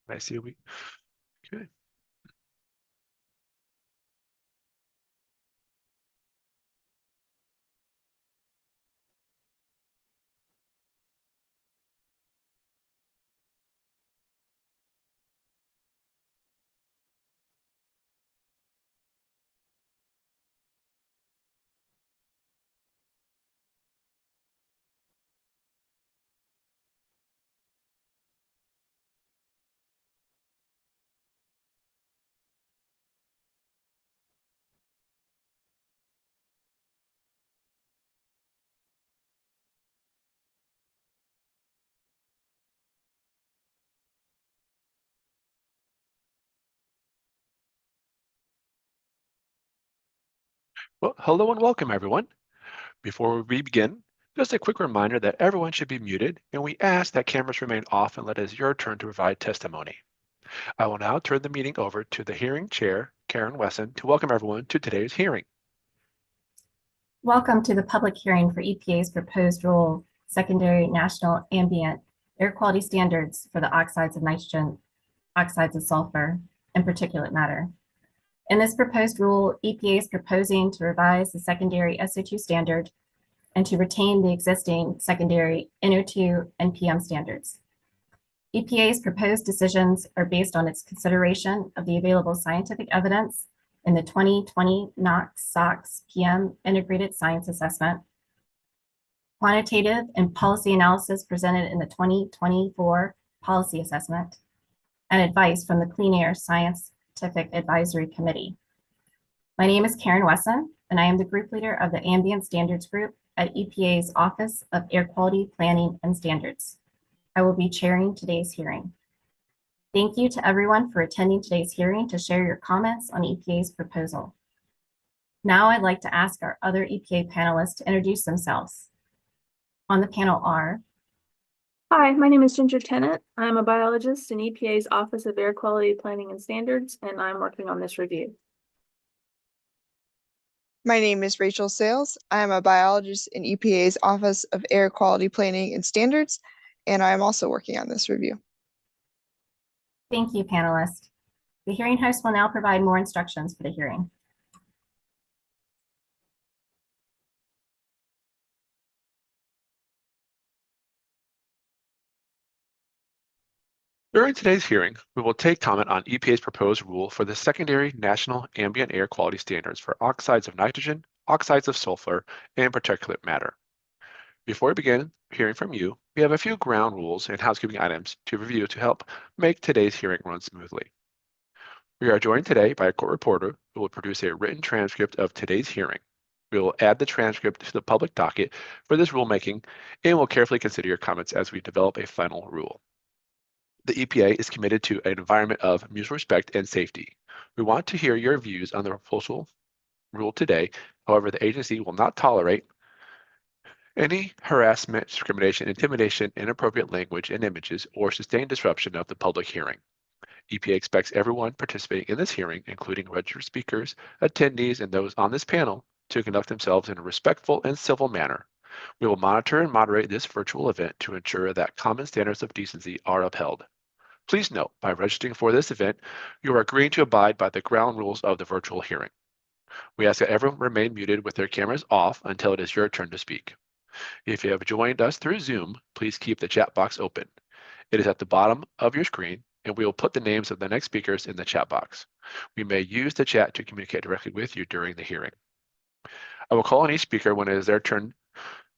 I see okay. Well, hello and welcome, everyone. Before we begin, just a quick reminder that everyone should be muted, and we ask that cameras remain off until it is your turn to provide testimony. I will now turn the meeting over to the hearing chair, Karen Wesson, to welcome everyone to today's hearing. Welcome to the public hearing for EPA's proposed rule, secondary national ambient air quality standards for the oxides of nitrogen, oxides of sulfur, and particulate matter. In this proposed rule, EPA is proposing to revise the secondary SO2 standard and to retain the existing secondary NO2 and PM standards. EPA's proposed decisions are based on its consideration of the available scientific evidence in the 2020 NOxSOxPM Integrated Science Assessment, quantitative and policy analysis presented in the 2024 Policy Assessment, and advice from the Clean Air Scientific Advisory Committee. My name is Karen Wesson, and I am the group leader of the Ambient Standards Group at EPA's Office of Air Quality Planning and Standards. I will be chairing today's hearing. Thank you to everyone for attending today's hearing to share your comments on EPA's proposal. Now I'd like to ask our other EPA panelists to introduce themselves. On the panel are... Hi, my name is Ginger Tennant. I'm a biologist in EPA's Office of Air Quality Planning and Standards, and I'm working on this review. My name is Rachel Sales. I'm a biologist in EPA's Office of Air Quality Planning and Standards, and I'm also working on this review. Thank you, panelists. The hearing host will now provide more instructions for the hearing. During today's hearing, we will take comment on EPA's proposed rule for the secondary national ambient air quality standards for oxides of nitrogen, oxides of sulfur, and particulate matter. Before we begin hearing from you, we have a few ground rules and housekeeping items to review to help make today's hearing run smoothly. We are joined today by a court reporter who will produce a written transcript of today's hearing. We will add the transcript to the public docket for this rulemaking and will carefully consider your comments as we develop a final rule. The EPA is committed to an environment of mutual respect and safety. We want to hear your views on the proposal rule today. However, the agency will not tolerate any harassment, discrimination, intimidation, inappropriate language and images, or sustained disruption of the public hearing. EPA expects everyone participating in this hearing, including registered speakers, attendees, and those on this panel, to conduct themselves in a respectful and civil manner. We will monitor and moderate this virtual event to ensure that common standards of decency are upheld. Please note, by registering for this event, you are agreeing to abide by the ground rules of the virtual hearing. We ask that everyone remain muted with their cameras off until it is your turn to speak. If you have joined us through Zoom, please keep the chat box open. It is at the bottom of your screen, and we will put the names of the next speakers in the chat box. We may use the chat to communicate directly with you during the hearing. I will call on each speaker when it is their turn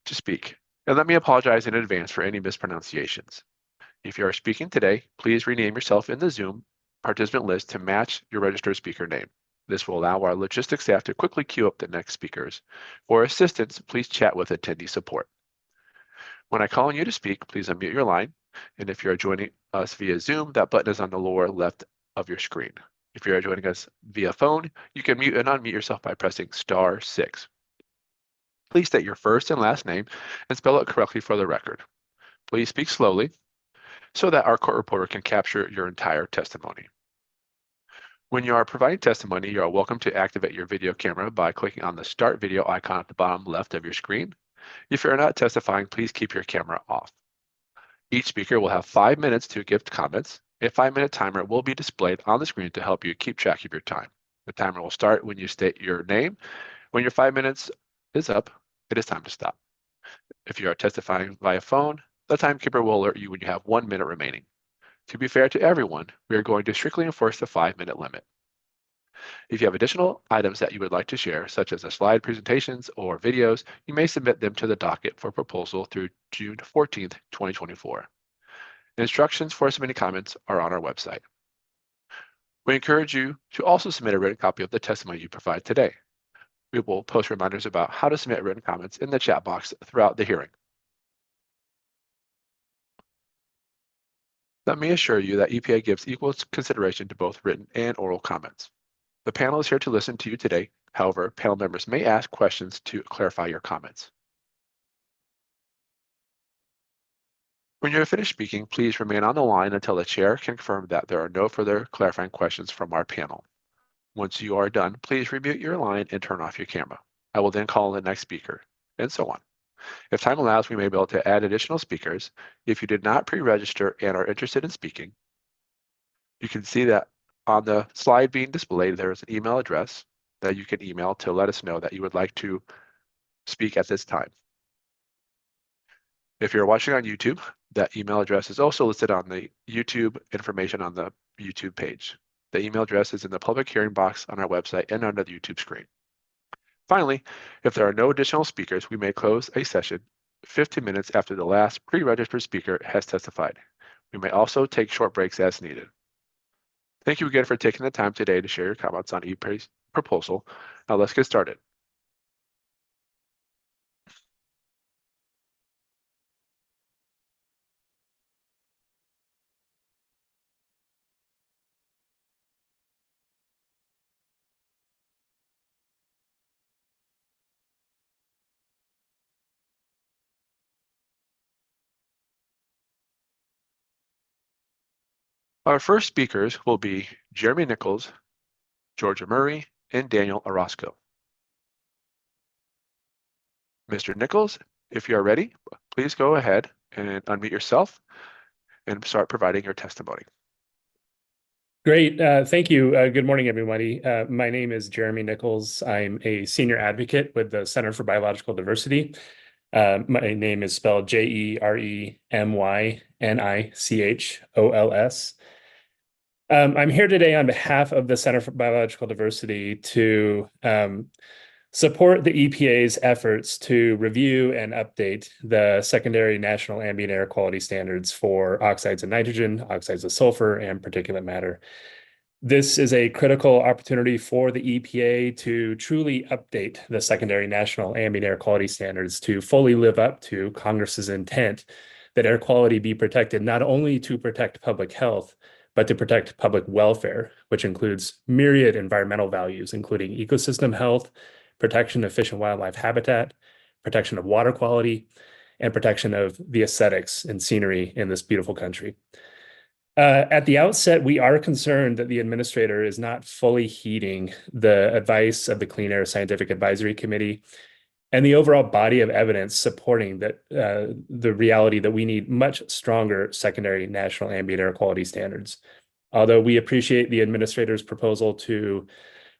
to speak, and let me apologize in advance for any mispronunciations. If you are speaking today, please rename yourself in the Zoom participant list to match your registered speaker name. This will allow our logistics staff to quickly queue up the next speakers. For assistance, please chat with attendee support. When I call on you to speak, please unmute your line. And if you're joining us via Zoom, that button is on the lower left of your screen. If you're joining us via phone, you can mute and unmute yourself by pressing *6. Please state your first and last name and spell it correctly for the record. Please speak slowly so that our court reporter can capture your entire testimony. When you are providing testimony, you are welcome to activate your video camera by clicking on the Start Video icon at the bottom left of your screen. If you're not testifying, please keep your camera off. Each speaker will have 5 minutes to give comments. A 5-minute timer will be displayed on the screen to help you keep track of your time. The timer will start when you state your name. When your 5 minutes is up, it is time to stop. If you are testifying via phone, the timekeeper will alert you when you have 1 minute remaining. To be fair to everyone, we are going to strictly enforce the 5-minute limit. If you have additional items that you would like to share, such as slide presentations or videos, you may submit them to the docket for proposal through June 14th, 2024. Instructions for submitting comments are on our website. We encourage you to also submit a written copy of the testimony you provide today. We will post reminders about how to submit written comments in the chat box throughout the hearing. Let me assure you that EPA gives equal consideration to both written and oral comments. The panel is here to listen to you today. However, panel members may ask questions to clarify your comments. When you're finished speaking, please remain on the line until the chair can confirm that there are no further clarifying questions from our panel. Once you are done, please remute your line and turn off your camera. I will then call the next speaker, and so on. If time allows, we may be able to add additional speakers. If you did not pre-register and are interested in speaking, you can see that on the slide being displayed, there is an email address that you can email to let us know that you would like to speak at this time. If you're watching on YouTube, that email address is also listed on the YouTube information on the YouTube page. The email address is in the public hearing box on our website and under the YouTube screen. Finally, if there are no additional speakers, we may close a session 15 minutes after the last pre-registered speaker has testified. We may also take short breaks as needed. Thank you again for taking the time today to share your comments on EPA's proposal. Now let's get started. Our first speakers will be Jeremy Nichols, Georgia Murray, and Daniel Orozco. Mr. Nichols, if you are ready, please go ahead and unmute yourself and start providing your testimony. Great. Thank you. Good morning, everybody. My name is Jeremy Nichols. I'm a senior advocate with the Center for Biological Diversity. My name is spelled JEREMYNICHOLS. I'm here today on behalf of the Center for Biological Diversity to support the EPA's efforts to review and update the secondary national ambient air quality standards for oxides of nitrogen, oxides of sulfur, and particulate matter. This is a critical opportunity for the EPA to truly update the secondary national ambient air quality standards to fully live up to Congress's intent that air quality be protected not only to protect public health, but to protect public welfare, which includes myriad environmental values, including ecosystem health, protection of fish and wildlife habitat, protection of water quality, and protection of the aesthetics and scenery in this beautiful country. At the outset, we are concerned that the administrator is not fully heeding the advice of the Clean Air Scientific Advisory Committee and the overall body of evidence supporting that the reality that we need much stronger secondary national ambient air quality standards. Although we appreciate the administrator's proposal to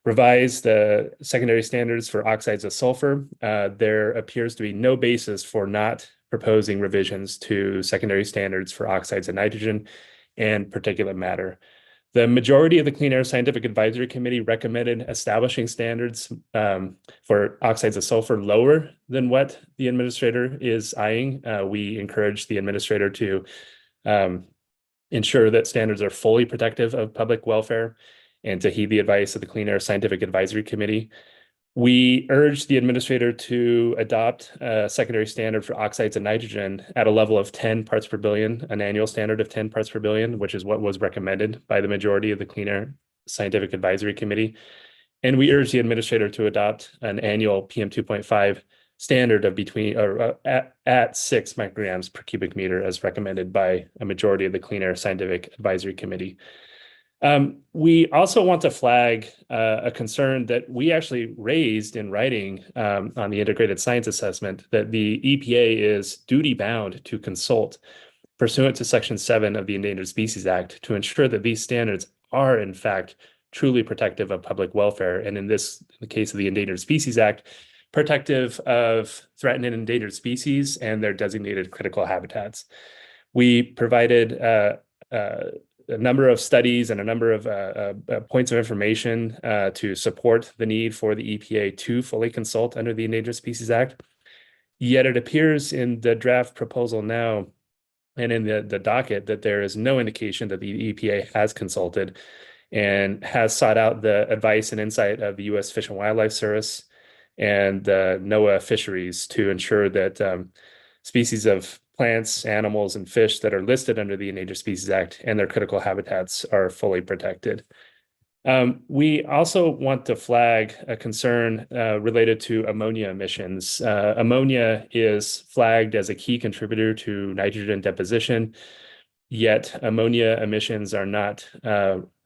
revise the secondary standards for oxides of sulfur, there appears to be no basis for not proposing revisions to secondary standards for oxides of nitrogen and particulate matter. The majority of the Clean Air Scientific Advisory Committee recommended establishing standards for oxides of sulfur lower than what the administrator is eyeing. We encourage the administrator to ensure that standards are fully protective of public welfare and to heed the advice of the Clean Air Scientific Advisory Committee. We urge the administrator to adopt a secondary standard for oxides of nitrogen at a level of 10 parts per billion, an annual standard of 10 parts per billion, which is what was recommended by the majority of the Clean Air Scientific Advisory Committee. And we urge the administrator to adopt an annual PM 2.5 standard of between or at 6 micrograms per cubic meter as recommended by a majority of the Clean Air Scientific Advisory Committee. We also want to flag a concern that we actually raised in writing on the integrated science assessment that the EPA is duty bound to consult pursuant to Section 7 of the Endangered Species Act to ensure that these standards are, in fact, truly protective of public welfare. And in the case of the Endangered Species Act, protective of threatened and endangered species and their designated critical habitats. We provided a number of studies and a number of points of information to support the need for the EPA to fully consult under the Endangered Species Act. Yet it appears in the draft proposal now and in the docket that there is no indication that the EPA has consulted and has sought out the advice and insight of the U.S. Fish and Wildlife Service and NOAA fisheries to ensure that species of plants, animals, and fish that are listed under the Endangered Species Act and their critical habitats are fully protected. We also want to flag a concern related to ammonia emissions. Ammonia is flagged as a key contributor to nitrogen deposition, yet ammonia emissions are not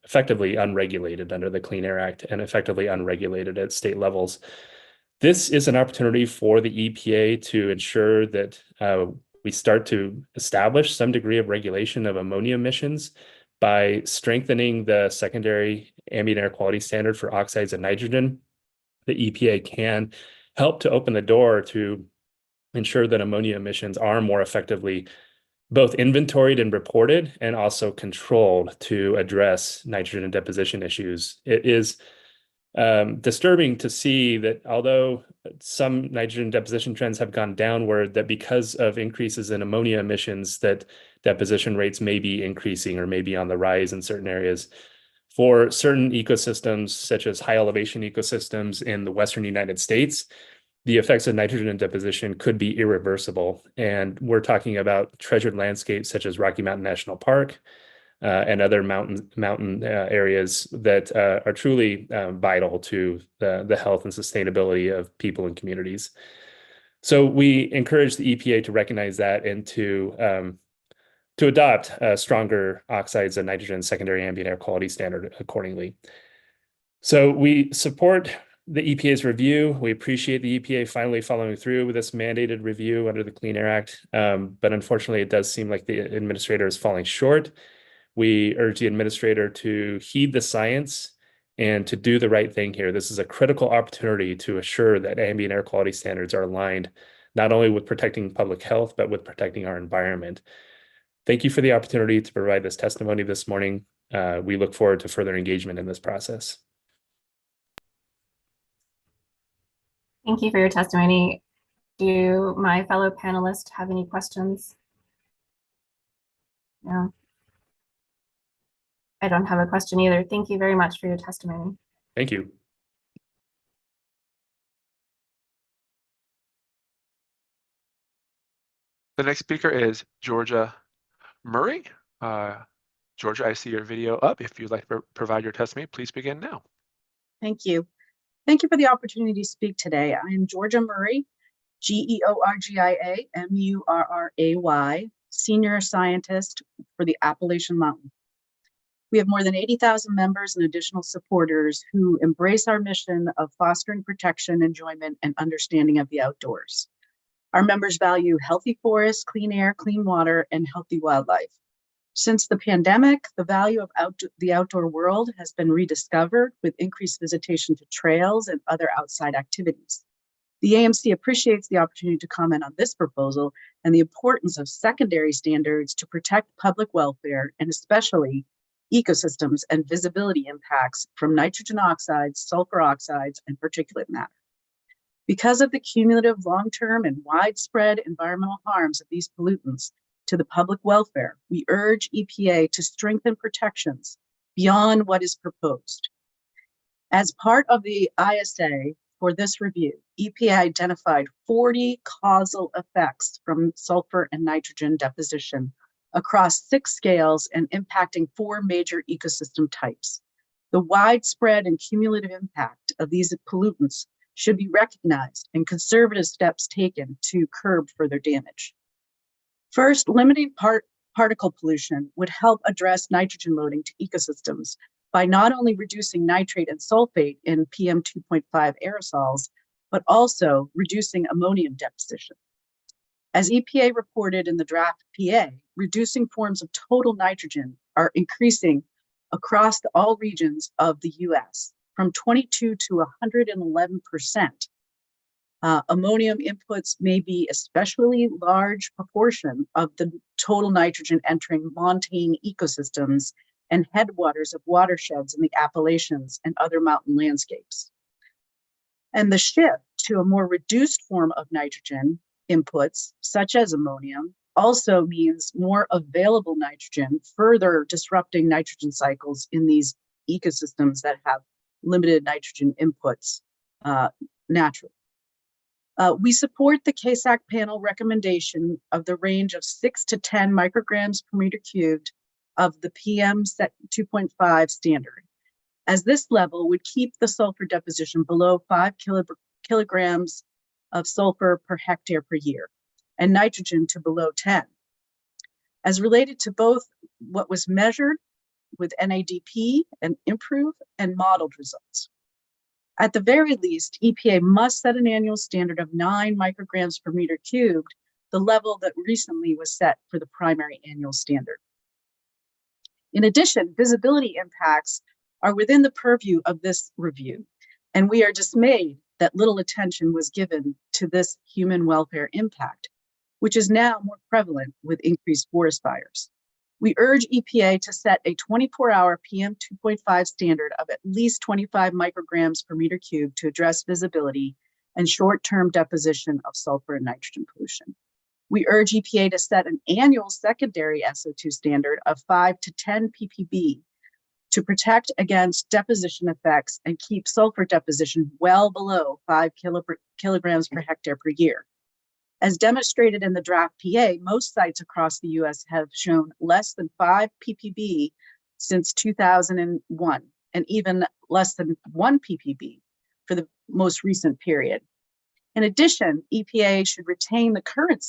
effectively unregulated under the Clean Air Act and effectively unregulated at state levels. This is an opportunity for the EPA to ensure that we start to establish some degree of regulation of ammonia emissions by strengthening the secondary ambient air quality standard for oxides of nitrogen. The EPA can help to open the door to ensure that ammonia emissions are more effectively both inventoried and reported and also controlled to address nitrogen deposition issues. It is disturbing to see that although some nitrogen deposition trends have gone downward, that because of increases in ammonia emissions, that deposition rates may be increasing or may be on the rise in certain areas. For certain ecosystems, such as high elevation ecosystems in the Western United States, the effects of nitrogen deposition could be irreversible. And we're talking about treasured landscapes such as Rocky Mountain National Park and other mountain areas that are truly vital to the health and sustainability of people and communities. So we encourage the EPA to recognize that and to adopt a stronger oxides of nitrogen secondary ambient air quality standard accordingly. So we support the EPA's review. We appreciate the EPA finally following through with this mandated review under the Clean Air Act. But unfortunately, it does seem like the administrator is falling short. We urge the administrator to heed the science and to do the right thing here. This is a critical opportunity to assure that ambient air quality standards are aligned not only with protecting public health, but with protecting our environment. Thank you for the opportunity to provide this testimony this morning. We look forward to further engagement in this process. Thank you for your testimony. Do my fellow panelists have any questions? No. I don't have a question either. Thank you very much for your testimony. Thank you. The next speaker is Georgia Murray. Georgia, I see your video up. If you'd like to provide your testimony, please begin now. Thank you. Thank you for the opportunity to speak today. I am Georgia Murray, Georgia Murray, Senior Scientist for the Appalachian Mountain. We have more than 80,000 members and additional supporters who embrace our mission of fostering protection, enjoyment, and understanding of the outdoors. Our members value healthy forests, clean air, clean water, and healthy wildlife. Since the pandemic, the value of the outdoor world has been rediscovered with increased visitation to trails and other outside activities. The AMC appreciates the opportunity to comment on this proposal and the importance of secondary standards to protect public welfare and especially ecosystems and visibility impacts from nitrogen oxides, sulfur oxides, and particulate matter. Because of the cumulative long-term and widespread environmental harms of these pollutants to the public welfare, we urge EPA to strengthen protections beyond what is proposed. As part of the ISA for this review, EPA identified 40 causal effects from sulfur and nitrogen deposition across 6 scales and impacting 4 major ecosystem types. The widespread and cumulative impact of these pollutants should be recognized and conservative steps taken to curb further damage. First, limiting particle pollution would help address nitrogen loading to ecosystems by not only reducing nitrate and sulfate in PM 2.5 aerosols, but also reducing ammonium deposition. As EPA reported in the draft PA, reducing forms of total nitrogen are increasing across all regions of the US from 22 to 111%. Ammonium inputs may be especially large proportion of the total nitrogen entering montane ecosystems and headwaters of watersheds in the Appalachians and other mountain landscapes. And the shift to a more reduced form of nitrogen inputs, such as ammonium, also means more available nitrogen, further disrupting nitrogen cycles in these ecosystems that have limited nitrogen inputs naturally. We support the KSAC panel recommendation of the range of 6 to 10 micrograms per meter cubed of the PM 2.5 standard, as this level would keep the sulfur deposition below 5 kilograms of sulfur per hectare per year, and nitrogen to below 10. As related to both what was measured with NADP and improve and modeled results. At the very least, EPA must set an annual standard of 9 micrograms per meter cubed, the level that recently was set for the primary annual standard. In addition, visibility impacts are within the purview of this review, and we are dismayed that little attention was given to this human welfare impact, which is now more prevalent with increased forest fires. We urge EPA to set a 24-hour PM 2.5 standard of at least 25 micrograms per meter cubed to address visibility and short-term deposition of sulfur and nitrogen pollution. We urge EPA to set an annual secondary SO2 standard of 5 to 10 ppb to protect against deposition effects and keep sulfur deposition well below 5 kilograms per hectare per year. As demonstrated in the draft PA, most sites across the US have shown less than 5 ppb since 2001, and even less than 1 ppb for the most recent period. In addition, EPA should retain the current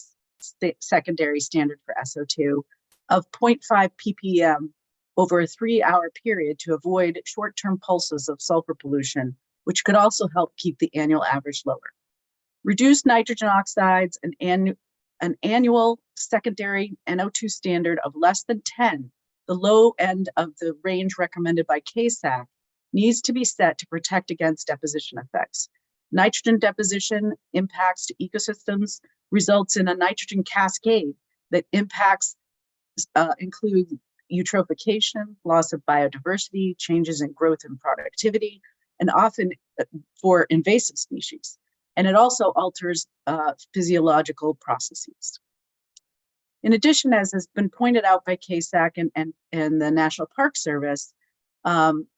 secondary standard for SO2 of 0.5 ppm over a 3-hour period to avoid short-term pulses of sulfur pollution, which could also help keep the annual average lower. Reduced nitrogen oxides, an annual secondary NO2 standard of less than 10, the low end of the range recommended by KSAC, needs to be set to protect against deposition effects. Nitrogen deposition impacts to ecosystems results in a nitrogen cascade that impacts include eutrophication, loss of biodiversity, changes in growth and productivity, and often for invasive species. And it also alters physiological processes. In addition, as has been pointed out by KSAC and the National Park Service,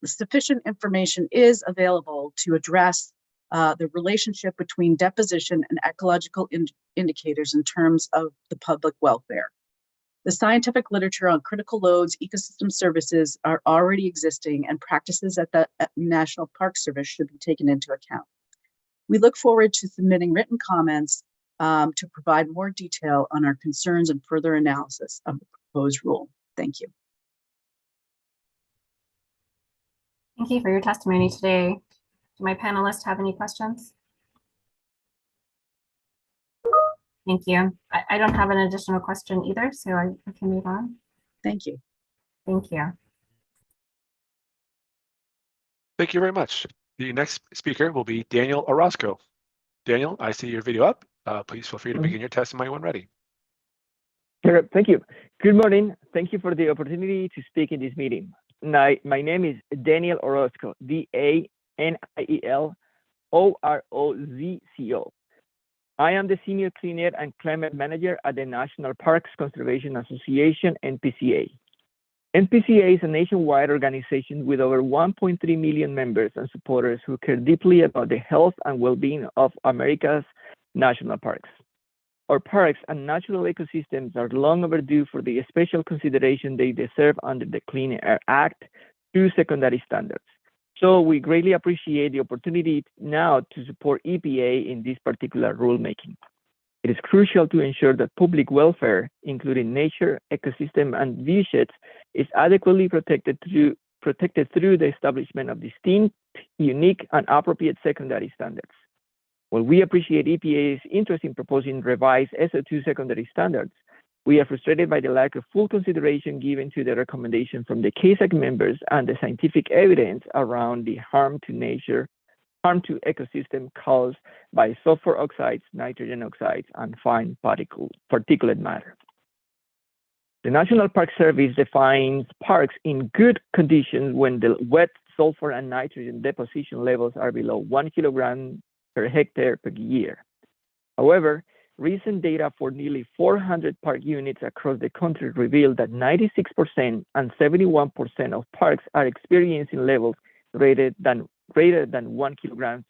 sufficient information is available to address the relationship between deposition and ecological indicators in terms of the public welfare. The scientific literature on critical loads, ecosystem services are already existing, and practices at the National Park Service should be taken into account. We look forward to submitting written comments to provide more detail on our concerns and further analysis of the proposed rule. Thank you. Thank you for your testimony today. Do my panelists have any questions? Thank you. I don't have an additional question either, so I can move on. Thank you. Thank you. Thank you very much. The next speaker will be Daniel Orozco. Daniel, I see your video up. Please feel free to begin your testimony when ready. Sure, thank you. Good morning. Thank you for the opportunity to speak in this meeting. My name is Daniel Orozco, DANIEL-OROZCO. I am the Senior Clean Air and Climate Manager at the National Parks Conservation Association, NPCA. NPCA is a nationwide organization with over 1.3 million members and supporters who care deeply about the health and well-being of America's national parks. Our parks and natural ecosystems are long overdue for the special consideration they deserve under the Clean Air Act through secondary standards. So we greatly appreciate the opportunity now to support EPA in this particular rulemaking. It is crucial to ensure that public welfare, including nature, ecosystem, and viewsheds, is adequately protected through the establishment of distinct, unique, and appropriate secondary standards. While we appreciate EPA's interest in proposing revised SO2 secondary standards, we are frustrated by the lack of full consideration given to the recommendation from the CASAC members and the scientific evidence around the harm to ecosystem caused by sulfur oxides, nitrogen oxides, and fine particulate matter. The National Park Service defines parks in good conditions when the wet sulfur and nitrogen deposition levels are below 1 kilogram per hectare per year. However, recent data for nearly 400 park units across the country revealed that 96% and 71% of parks are experiencing levels greater than 1 kilogram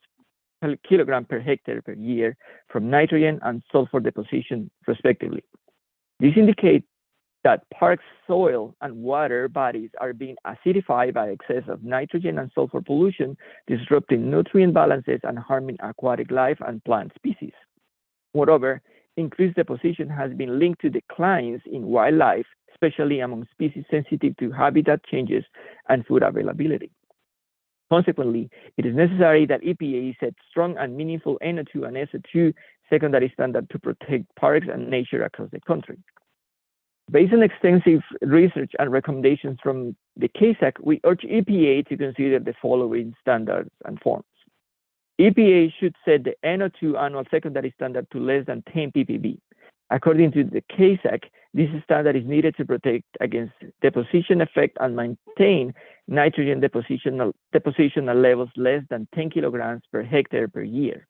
per hectare per year from nitrogen and sulfur deposition, respectively. This indicates that park soil and water bodies are being acidified by excess of nitrogen and sulfur pollution, disrupting nutrient balances and harming aquatic life and plant species. Moreover, increased deposition has been linked to declines in wildlife, especially among species sensitive to habitat changes and food availability. Consequently, it is necessary that EPA set strong and meaningful NO2 and SO2 secondary standards to protect parks and nature across the country. Based on extensive research and recommendations from the CASAC, we urge EPA to consider the following standards and forms. EPA should set the NO2 annual secondary standard to less than 10 ppb. According to the CASAC, this standard is needed to protect against deposition effect and maintain nitrogen depositional levels less than 10 kilograms per hectare per year.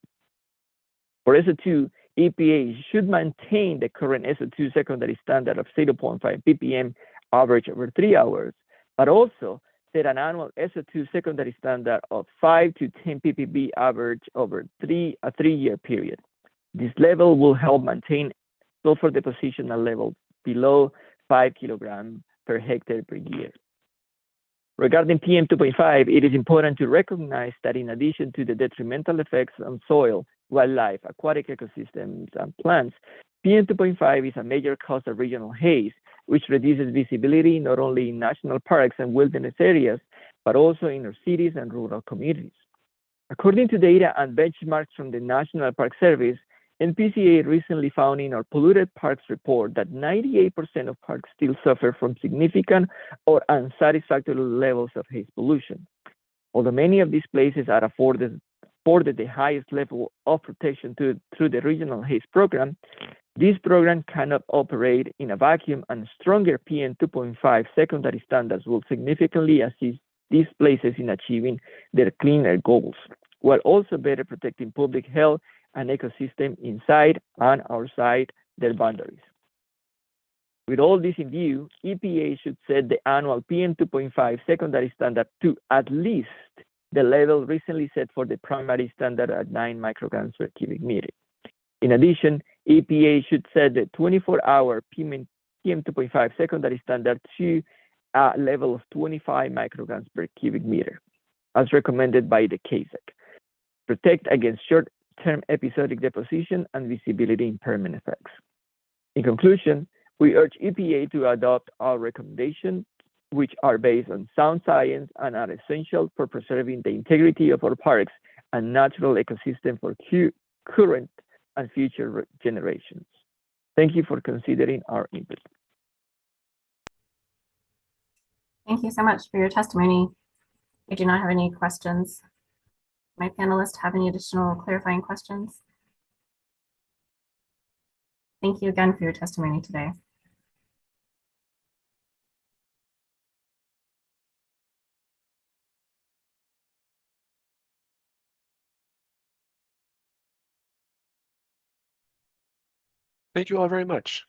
For SO2, EPA should maintain the current SO2 secondary standard of 0.5 ppm average over 3 hours, but also set an annual SO2 secondary standard of 5 to 10 ppb average over a 3-year period. This level will help maintain sulfur depositional levels below 5 kilograms per hectare per year. Regarding PM 2.5, it is important to recognize that in addition to the detrimental effects on soil, wildlife, aquatic ecosystems, and plants, PM 2.5 is a major cause of regional haze, which reduces visibility not only in national parks and wilderness areas, but also in our cities and rural communities. According to data and benchmarks from the National Park Service, NPCA recently found in our Polluted Parks report that 98% of parks still suffer from significant or unsatisfactory levels of haze pollution. Although many of these places are afforded the highest level of protection through the Regional Haze Program, this program cannot operate in a vacuum, and stronger PM 2.5 secondary standards will significantly assist these places in achieving their clean air goals, while also better protecting public health and ecosystem inside and outside their boundaries. With all this in view, EPA should set the annual PM 2.5 secondary standard to at least the level recently set for the primary standard at 9 micrograms per cubic meter. In addition, EPA should set the 24-hour PM 2.5 secondary standard to a level of 25 micrograms per cubic meter, as recommended by the CASAC. Protect against short-term episodic deposition and visibility impairment effects. In conclusion, we urge EPA to adopt our recommendations, which are based on sound science and are essential for preserving the integrity of our parks and natural ecosystem for current and future generations. Thank you for considering our input. Thank you so much for your testimony. I do not have any questions. My panelists have any additional clarifying questions? Thank you again for your testimony today. Thank you all very much.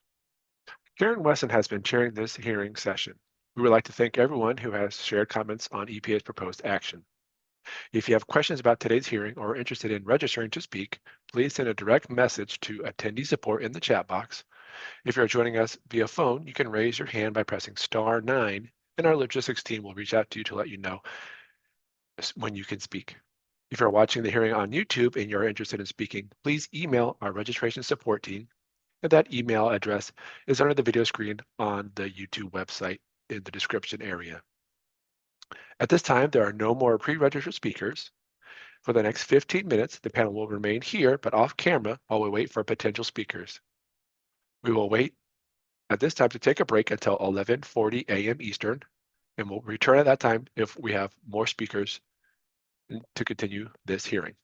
Karen Wesson has been chairing this hearing session. We would like to thank everyone who has shared comments on EPA's proposed action. If you have questions about today's hearing or are interested in registering to speak, please send a direct message to attendee support in the chat box. If you're joining us via phone, you can raise your hand by pressing *9, and our logistics team will reach out to you to let you know when you can speak. If you're watching the hearing on YouTube and you're interested in speaking, please email our registration support team. And that email address is under the video screen on the YouTube website in the description area. At this time, there are no more pre-registered speakers. For the next 15 minutes, the panel will remain here but off camera while we wait for potential speakers. We will wait at this time to take a break until 11:40 a.m. Eastern, and we'll return at that time if we have more speakers to continue this hearing.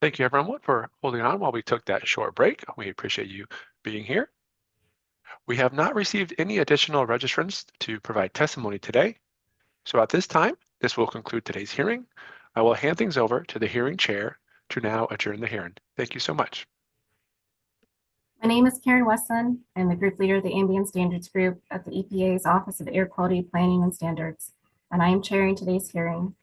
Thank you everyone for holding on while we took that short break. We appreciate you being here. We have not received any additional registrants to provide testimony today. So at this time, this will conclude today's hearing. I will hand things over to the hearing chair to now adjourn the hearing. Thank you so much. My name is Karen Wesson. I'm the group leader of the Ambient Standards Group at the EPA's Office of Air Quality Planning and Standards, and I am chairing today's hearing.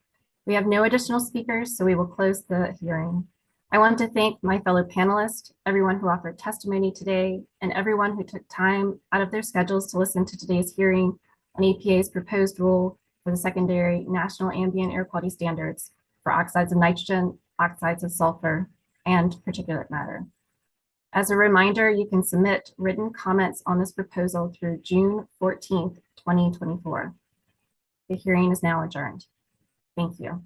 We have no additional speakers, so we will close the hearing. I want to thank my fellow panelists, everyone who offered testimony today, and everyone who took time out of their schedules to listen to today's hearing on EPA's proposed rule for the secondary national ambient air quality standards for oxides of nitrogen, oxides of sulfur, and particulate matter. As a reminder, you can submit written comments on this proposal through June 14th, 2024. The hearing is now adjourned. Thank you.